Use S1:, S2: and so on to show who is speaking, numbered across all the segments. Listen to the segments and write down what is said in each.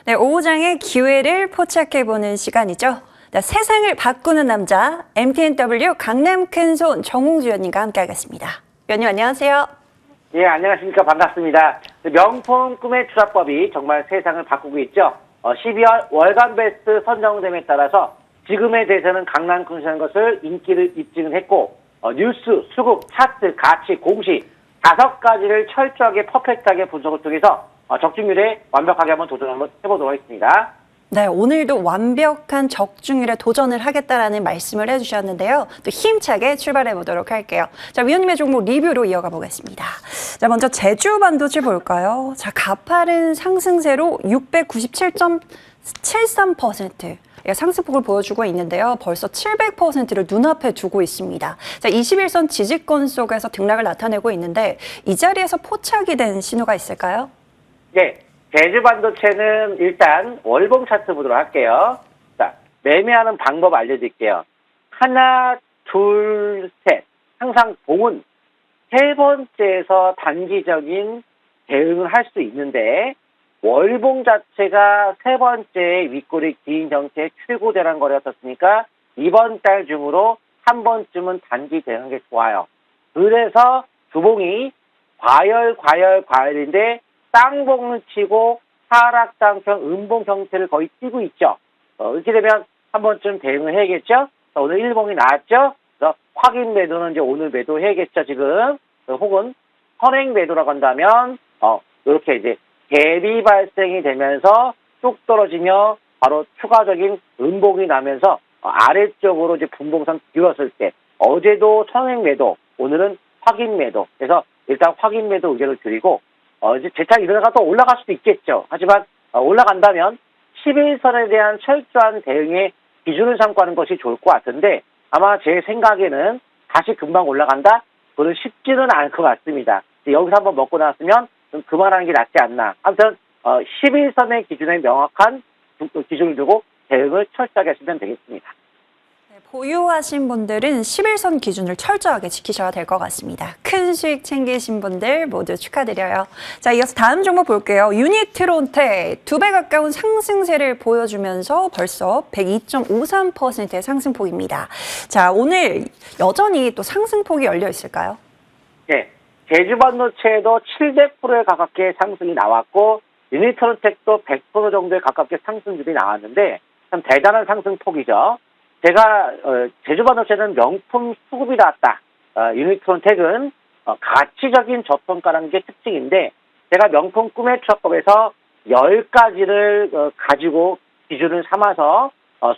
S1: 네, 오후장의 기회를 포착해보는 시간이죠. 네, 세상을 바꾸는 남자, MTNW 강남 큰손 정홍주 위원님과 함께하겠습니다. 위원님 안녕하세요.
S2: 예, 안녕하십니까. 반갑습니다. 명품 꿈의 투자법이 정말 세상을 바꾸고 있죠. 12월 월간 베스트 선정됨에 따라서 지금의 대세는 강남 큰손인 것을 인기를 입증을 했고, 뉴스, 수급, 차트, 가치, 공시 5가지를 철저하게 퍼펙트하게 분석을 통해서 적중률에 완벽하게 한번 도전 한번 해보도록 하겠습니다.
S1: 네, 오늘도 완벽한 적중률에 도전을 하겠다라는 말씀을 해주셨는데요. 또 힘차게 출발해 보도록 할게요. 자, 위원님의 종목 리뷰로 이어가 보겠습니다. 자, 먼저 제주 반도체 볼까요? 자, 가파른 상승세로 697.73%. 상승폭을 보여주고 있는데요. 벌써 700%를 눈앞에 두고 있습니다. 자, 21선 지지권 속에서 등락을 나타내고 있는데 이 자리에서 포착이 된 신호가 있을까요?
S2: 네. 제주 반도체는 일단 월봉 차트 보도록 할게요. 자, 매매하는 방법 알려드릴게요. 하나, 둘, 셋. 항상 봉은 세 번째에서 단기적인 대응을 할 수 있는데 월봉 자체가 세 번째 윗골이 긴 형태의 최고 대란 거래였었으니까 이번 달 중으로 한 번쯤은 단기 대응하는 게 좋아요. 그래서 주봉이 과열인데 쌍봉을 치고 하락장형 음봉 형태를 거의 띄고 있죠. 이렇게 되면 한 번쯤 대응을 해야겠죠. 오늘 일봉이 나왔죠. 그래서 확인 매도는 이제 오늘 매도해야겠죠, 지금. 혹은 선행 매도라고 한다면 이렇게 이제 갭이 발생이 되면서 쭉 떨어지며 바로 추가적인 음봉이 나면서 아래쪽으로 이제 분봉선 기울었을 때 어제도 선행 매도, 오늘은 확인 매도. 그래서 일단 확인 매도 의견을 드리고 이제 재차 일어나가 또 올라갈 수도 있겠죠. 하지만 올라간다면 11선에 대한 철저한 대응의 기준을 삼고 하는 것이 좋을 것 같은데 아마 제 생각에는 다시 금방 올라간다? 그건 쉽지는 않을 것 같습니다. 여기서 한번 먹고 나왔으면 좀 그만하는 게 낫지 않나. 아무튼 11선의 기준에 명확한 기준을 두고 대응을 철저하게 하시면 되겠습니다.
S1: 보유하신 분들은 11선 기준을 철저하게 지키셔야 될 것 같습니다. 큰 수익 챙기신 분들 모두 축하드려요. 자, 이어서 다음 종목 볼게요. 유니트론텍 2배 가까운 상승세를 보여주면서 벌써 102.53%의 상승폭입니다. 자, 오늘 여전히 또 상승폭이 열려 있을까요?
S2: 네. 제주 반도체도 700%에 가깝게 상승이 나왔고 유니트론텍도 100% 정도에 가깝게 상승률이 나왔는데 참 대단한 상승폭이죠. 제가 제주 반도체는 명품 수급이 나왔다. 유니트론텍은 가치적인 저평가라는 게 특징인데 제가 명품 꿈의 투자법에서 10가지를 가지고 기준을 삼아서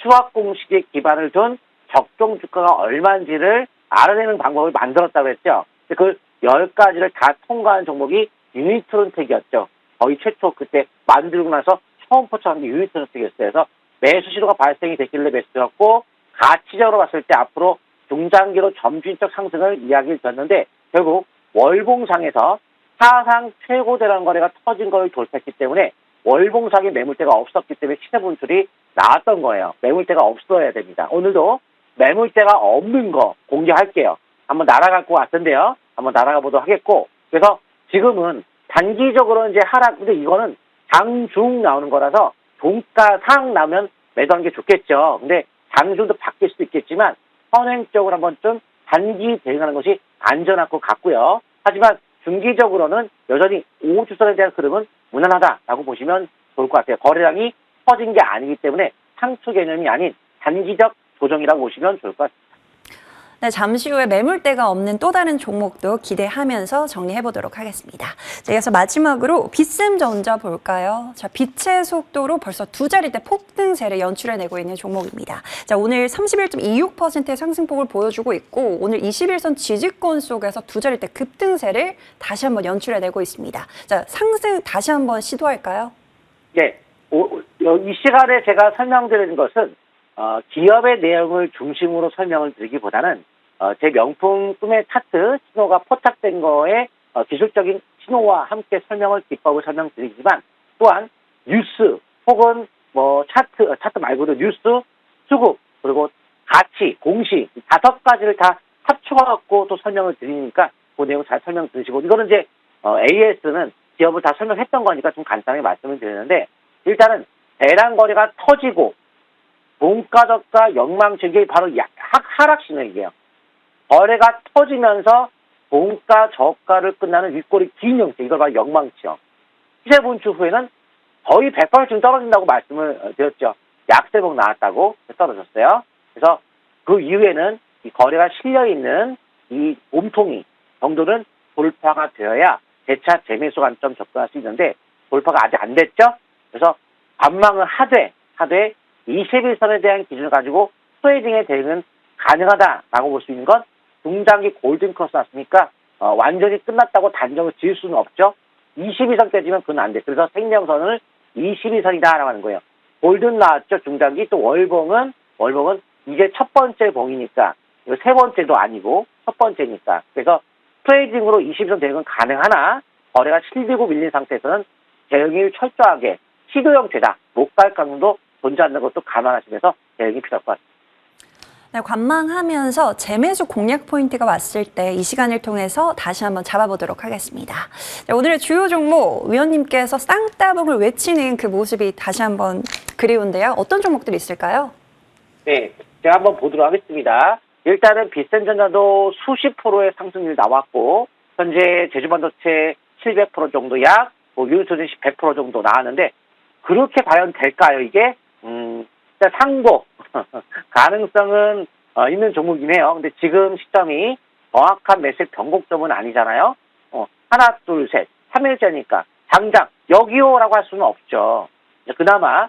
S2: 수학 공식에 기반을 둔 적정 주가가 얼마인지를 알아내는 방법을 만들었다고 했죠. 그 10가지를 다 통과한 종목이 유니트론텍이었죠. 거의 최초 그때 만들고 나서 처음 포착한 게 유니트론텍이었어요. 그래서 매수 시도가 발생이 됐길래 매수였고 가치적으로 봤을 때 앞으로 중장기로 점진적 상승을 이야기를 드렸는데 결국 월봉상에서 사상 최고 대란 거래가 터진 걸 돌파했기 때문에 월봉상에 매물대가 없었기 때문에 시세 분출이 나왔던 거예요. 매물대가 없어야 됩니다. 오늘도 매물대가 없는 거 공개할게요. 한번 날아갈 것 같은데요. 한번 날아가 보도록 하겠고 그래서 지금은 단기적으로 이제 하락, 근데 이거는 장중 나오는 거라서 종가 상 나오면 매도하는 게 좋겠죠. 근데 장중도 바뀔 수도 있겠지만 선행적으로 한번 좀 단기 대응하는 것이 안전할 것 같고요. 하지만 중기적으로는 여전히 5주선에 대한 흐름은 무난하다라고 보시면 좋을 것 같아요. 거래량이 커진 게 아니기 때문에 상투 개념이 아닌 단기적 조정이라고 보시면 좋을 것 같습니다.
S1: 네, 잠시 후에 매물대가 없는 또 다른 종목도 기대하면서 정리해 보도록 하겠습니다. 자, 이어서 마지막으로 빗슴전자 볼까요? 자, 빛의 속도로 벌써 2자리대 폭등세를 연출해내고 있는 종목입니다. 자, 오늘 31.26%의 상승폭을 보여주고 있고 오늘 21선 지지권 속에서 2자리대 급등세를 다시 한번 연출해내고 있습니다. 자, 상승 다시 한번 시도할까요?
S2: 네, 이 시간에 제가 설명드리는 것은 기업의 내용을 중심으로 설명을 드리기보다는 제 명품 꿈의 차트 신호가 포착된 거에 기술적인 신호와 함께 기법을 설명드리지만 또한 뉴스 혹은 뭐 차트 말고도 뉴스, 수급 그리고 가치, 공시 5가지를 다 합쳐갖고 또 설명을 드리니까 그 내용 잘 설명 들으시고 이거는 이제 AS는 기업을 다 설명했던 거니까 좀 간단하게 말씀을 드리는데 일단은 대량 거래가 터지고 종가 저가 영망치기 바로 하락 신호이에요. 거래가 터지면서 종가 저가를 끝나는 윗골이 긴 형태, 이걸 바로 영망치요. 시세 분출 후에는 거의 100% 떨어진다고 말씀을 드렸죠. 약세봉 나왔다고 떨어졌어요. 그래서 그 이후에는 이 거래가 실려있는 이 몸통이 정도는 돌파가 되어야 재차 재매수 관점 접근할 수 있는데 돌파가 아직 안 됐죠. 그래서 관망을 하되 21선에 대한 기준을 가지고 트레이딩의 대응은 가능하다라고 볼 수 있는 건 중장기 골든 크로스 났으니까 완전히 끝났다고 단정을 지을 수는 없죠. 22선 깨지면 그건 안 돼. 그래서 생명선을 22선이다라고 하는 거예요. 골든 나왔죠. 중장기. 또 월봉은 이제 첫 번째 봉이니까 이거 세 번째도 아니고 첫 번째니까. 그래서 트레이딩으로 22선 대응은 가능하나 거래가 실리고 밀린 상태에서는 대응이 철저하게 시도 형태다. 못 갈 가능도 존재하는 것도 감안하시면서 대응이 필요할 것 같습니다.
S1: 네, 관망하면서 재매수 공략 포인트가 왔을 때 이 시간을 통해서 다시 한번 잡아보도록 하겠습니다. 자, 오늘의 주요 종목 위원님께서 쌍따봉을 외치는 그 모습이 다시 한번 그리운데요. 어떤 종목들이 있을까요?
S2: 네, 제가 한번 보도록 하겠습니다. 일단은 비센전자도 수십 프로의 상승률이 나왔고 현재 제주반도체 700% 정도 약, 유니트는 100% 정도 나왔는데 그렇게 과연 될까요? 이게 일단 상고 가능성은 있는 종목이네요. 근데 지금 시점이 정확한 매수의 변곡점은 아니잖아요. 하나, 둘, 셋, 3일째니까 당장 여기요라고 할 수는 없죠. 그나마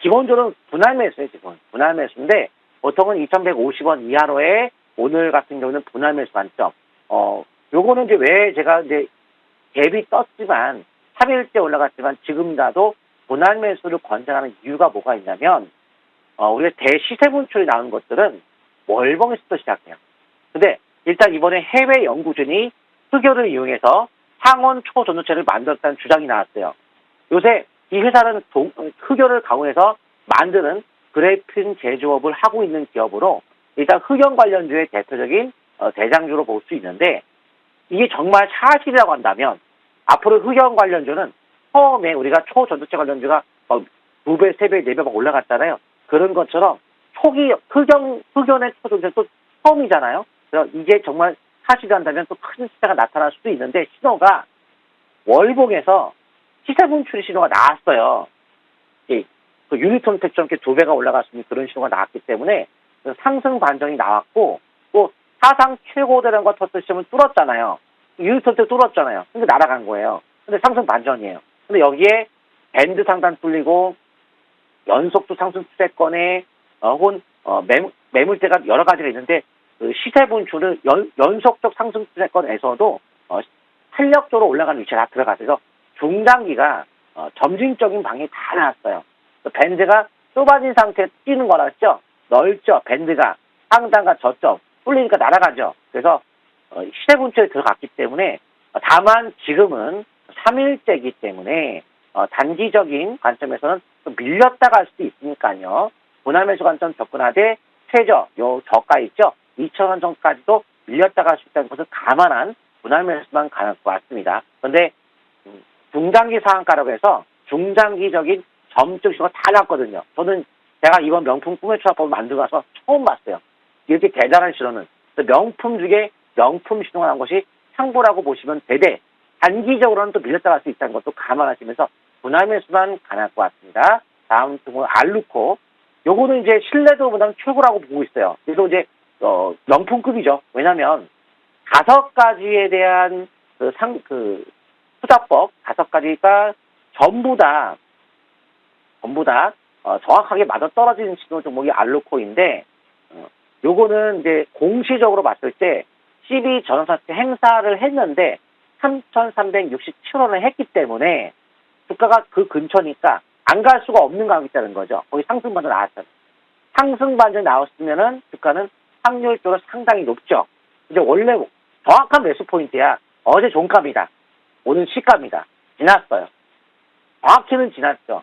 S2: 기본적으로 분할 매수예요. 지금 분할 매수인데 보통은 2,150원 이하로의 오늘 같은 경우는 분할 매수 관점. 요거는 이제 왜 제가 이제 갭이 떴지만 3일째 올라갔지만 지금이라도 분할 매수를 권장하는 이유가 뭐가 있냐면 우리가 대시세 분출이 나온 것들은 월봉에서부터 시작해요. 근데 일단 이번에 해외 연구진이 흑요를 이용해서 상온 초전도체를 만들었다는 주장이 나왔어요. 요새 이 회사는 흑요를 가공해서 만드는 그래핀 제조업을 하고 있는 기업으로 일단 흑연 관련주의 대표적인 대장주로 볼 수 있는데 이게 정말 사실이라고 한다면 앞으로 흑연 관련주는 처음에 우리가 초전도체 관련주가 2배, 3배, 4배 막 올라갔잖아요. 그런 것처럼 초기 흑연의 초전도체도 처음이잖아요. 그래서 이게 정말 사실이란다면 또 큰 시세가 나타날 수도 있는데 신호가 월봉에서 시세 분출의 신호가 나왔어요. 그 유니톤텍처럼 이렇게 2배가 올라갔으니 그런 신호가 나왔기 때문에 상승 반전이 나왔고 또 사상 최고대라는 거 터트 시점은 뚫었잖아요. 유니톤텍 뚫었잖아요. 근데 날아간 거예요. 근데 상승 반전이에요. 근데 여기에 밴드 상단 뚫리고 연속도 상승 추세권에 혹은 매물대가 여러 가지가 있는데 그 시세 분출은 연속적 상승 추세권에서도 탄력적으로 올라가는 위치에 다 들어가서 중장기가 점진적인 방향이 다 나왔어요. 밴드가 좁아진 상태에 뛰는 거라 했죠. 넓죠. 밴드가 상단과 저점 뚫리니까 날아가죠. 그래서 시세 분출에 들어갔기 때문에 다만 지금은 3일째이기 때문에 단기적인 관점에서는 좀 밀렸다 갈 수도 있으니까요. 분할 매수 관점 접근하되 최저 요 저가 있죠. 2,000원 정도까지도 밀렸다 갈 수 있다는 것을 감안한 분할 매수만 가능할 것 같습니다. 그런데 중장기 상한가라고 해서 중장기적인 점적 신호가 다 났거든요. 저는 제가 이번 명품 꿈의 추합법을 만들고 나서 처음 봤어요. 이렇게 대단한 신호는. 명품 중에 명품 신호가 난 것이 상보라고 보시면 되되 단기적으로는 또 밀렸다 갈 수 있다는 것도 감안하시면서 분할 매수만 가능할 것 같습니다. 다음 종목은 알루코. 요거는 이제 신뢰도보다는 최고라고 보고 있어요. 그래서 이제 명품급이죠. 왜냐하면 5가지에 대한 투자법 5가지가 전부 다 정확하게 맞아떨어지는 신호 종목이 알루코인데 요거는 이제 공시적으로 봤을 때 12전환사태 행사를 했는데 3,367원을 했기 때문에 주가가 그 근처니까 안 갈 수가 없는 가격이 있다는 거죠. 거기 상승 반전 나왔잖아요. 상승 반전 나왔으면은 주가는 확률적으로 상당히 높죠. 이제 원래 정확한 매수 포인트야. 어제 종가입니다. 오늘 시가입니다. 지났어요. 정확히는 지났죠.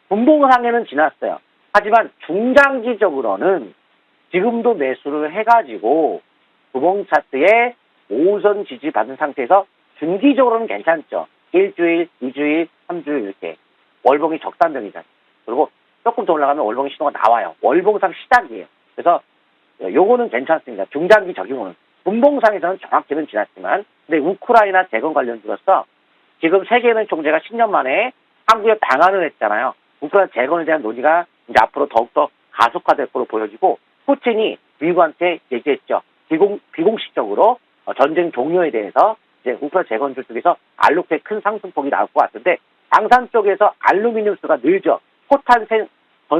S2: 분봉상에는 지났어요. 하지만 중장기적으로는 지금도 매수를 해가지고 구봉 차트에 5선 지지 받은 상태에서 중기적으로는 괜찮죠. 1주일, 2주일, 3주일 이렇게. 월봉이 적산병이잖아요. 그리고 조금 더 올라가면 월봉의 신호가 나와요. 월봉상 시작이에요. 그래서 요거는 괜찮습니다. 중장기 적용은. 분봉상에서는 정확히는 지났지만, 근데 우크라이나 재건 관련주로서 지금 세계은행 총재가 10년 만에 한국에 방한을 했잖아요. 우크라이나 재건에 대한 논의가 이제 앞으로 더욱더 가속화될 걸로 보여지고, 푸틴이 미국한테 얘기했죠. 비공식적으로 전쟁 종료에 대해서 이제 우크라이나 재건주 쪽에서 알루크의 큰 상승폭이 나올 것 같은데, 방산 쪽에서 알루미늄 수가 늘죠. 포탄 전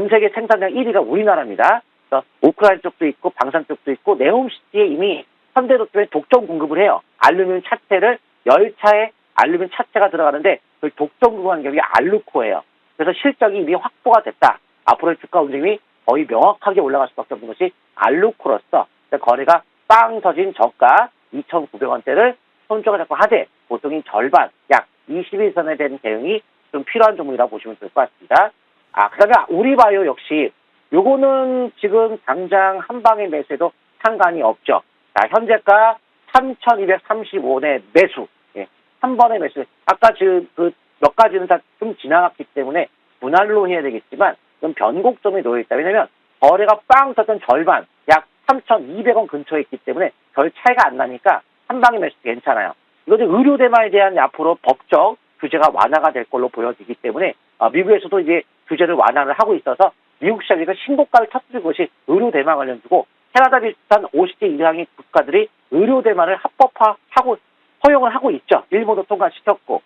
S2: 세계 생산량 1위가 우리나라입니다. 그래서 우크라이나 쪽도 있고 방산 쪽도 있고 네옴시티에 이미 현대로템에 독점 공급을 해요. 알루미늄 차체를 열차에 알루미늄 차체가 들어가는데 그 독점 공급하는 게 알루코예요. 그래서 실적이 이미 확보가 됐다. 앞으로의 주가 움직임이 거의 명확하게 올라갈 수밖에 없는 것이 알루코로서 거래가 빵 터진 저가 2,900원대를 손조가 잡고 하되 보통인 절반 약 21선에 대한 대응이 좀 필요한 종목이라고 보시면 될 것 같습니다. 그다음에 우리바이오 역시 요거는 지금 당장 한 방에 매수해도 상관이 없죠. 자, 현재가 3,235원에 매수. 예, 한 번에 매수. 아까 그 몇 가지는 다 좀 지나갔기 때문에 분할로 해야 되겠지만 좀 변곡점에 놓여 있다. 왜냐면 거래가 빵 떴던 절반, 약 3,200원 근처에 있기 때문에 별 차이가 안 나니까 한 방에 매수 괜찮아요. 이것은 의료 대마에 대한 앞으로 법적 규제가 완화가 될 걸로 보여지기 때문에 미국에서도 이제 규제를 완화를 하고 있어서 미국 시장에서 신고가를 터뜨린 것이 의료 대마 관련주고, 캐나다 비슷한 50개 이상의 국가들이 의료 대마를 합법화하고 허용을 하고 있죠. 일본도 통과시켰고,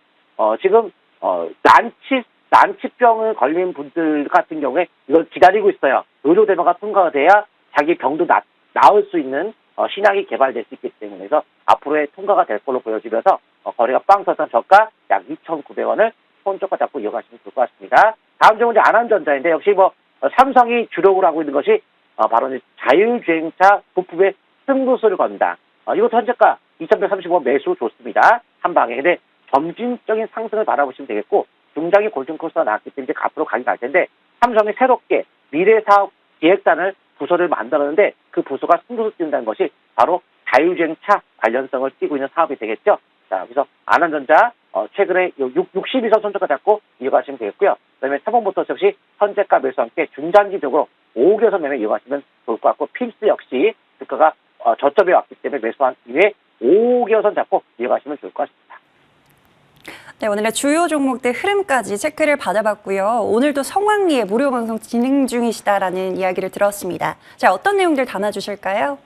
S2: 지금 난치병을 걸린 분들 같은 경우에 이걸 기다리고 있어요. 의료 대마가 통과가 돼야 자기 병도 나을 수 있는 신약이 개발될 수 있기 때문에, 그래서 앞으로의 통과가 될 걸로 보여지면서 거래가 빵 터졌던 저가 약 2,900원을 손저가 잡고 이어가시면 좋을 것 같습니다. 다음 종은 이제 안한전자인데, 역시 삼성이 주력으로 하고 있는 것이 바로 이제 자율주행차 부품의 승부수를 건다. 이것도 현재가 2,135원 매수 좋습니다. 한 방에. 근데 점진적인 상승을 바라보시면 되겠고, 중장기 골든 코스가 나왔기 때문에 이제 앞으로 가게 갈 텐데, 삼성이 새롭게 미래사업 기획단을 부서를 만들었는데 그 부서가 승부수 뛴다는 것이 바로 자율주행차 관련성을 띠고 있는 사업이 되겠죠. 자, 그래서 안한전자 최근에 62선 손저가 잡고 이어가시면 되겠고요. 그다음에 삼성모터스 역시 현재가 매수와 함께 중장기적으로 5개선 매매 이어가시면 좋을 것 같고, 핀스 역시 주가가 저점에 왔기 때문에 매수한 이후에 5개선 잡고 이어가시면 좋을 것 같습니다.
S1: 네, 오늘의 주요 종목들 흐름까지 체크를 받아봤고요. 오늘도 성황리에 무료 방송 진행 중이시다라는 이야기를 들었습니다. 자, 어떤 내용들 담아주실까요?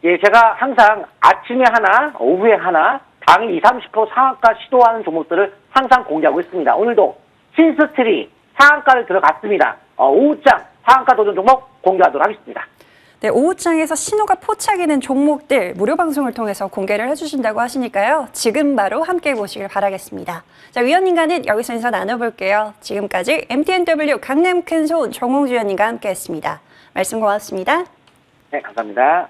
S2: 예, 제가 항상 아침에 하나, 오후에 하나, 당일 20, 30% 상한가 시도하는 종목들을 항상 공개하고 있습니다. 오늘도 신스트리 상한가를 들어갔습니다. 오후장 상한가 도전 종목 공개하도록 하겠습니다.
S1: 네, 오후장에서 신호가 포착이 된 종목들 무료 방송을 통해서 공개를 해주신다고 하시니까요. 지금 바로 함께 보시길 바라겠습니다. 자, 위원님과는 여기서 인사 나눠볼게요. 지금까지 MTNW 강남 큰손 정홍주 위원님과 함께했습니다. 말씀 고맙습니다.
S2: 네, 감사합니다.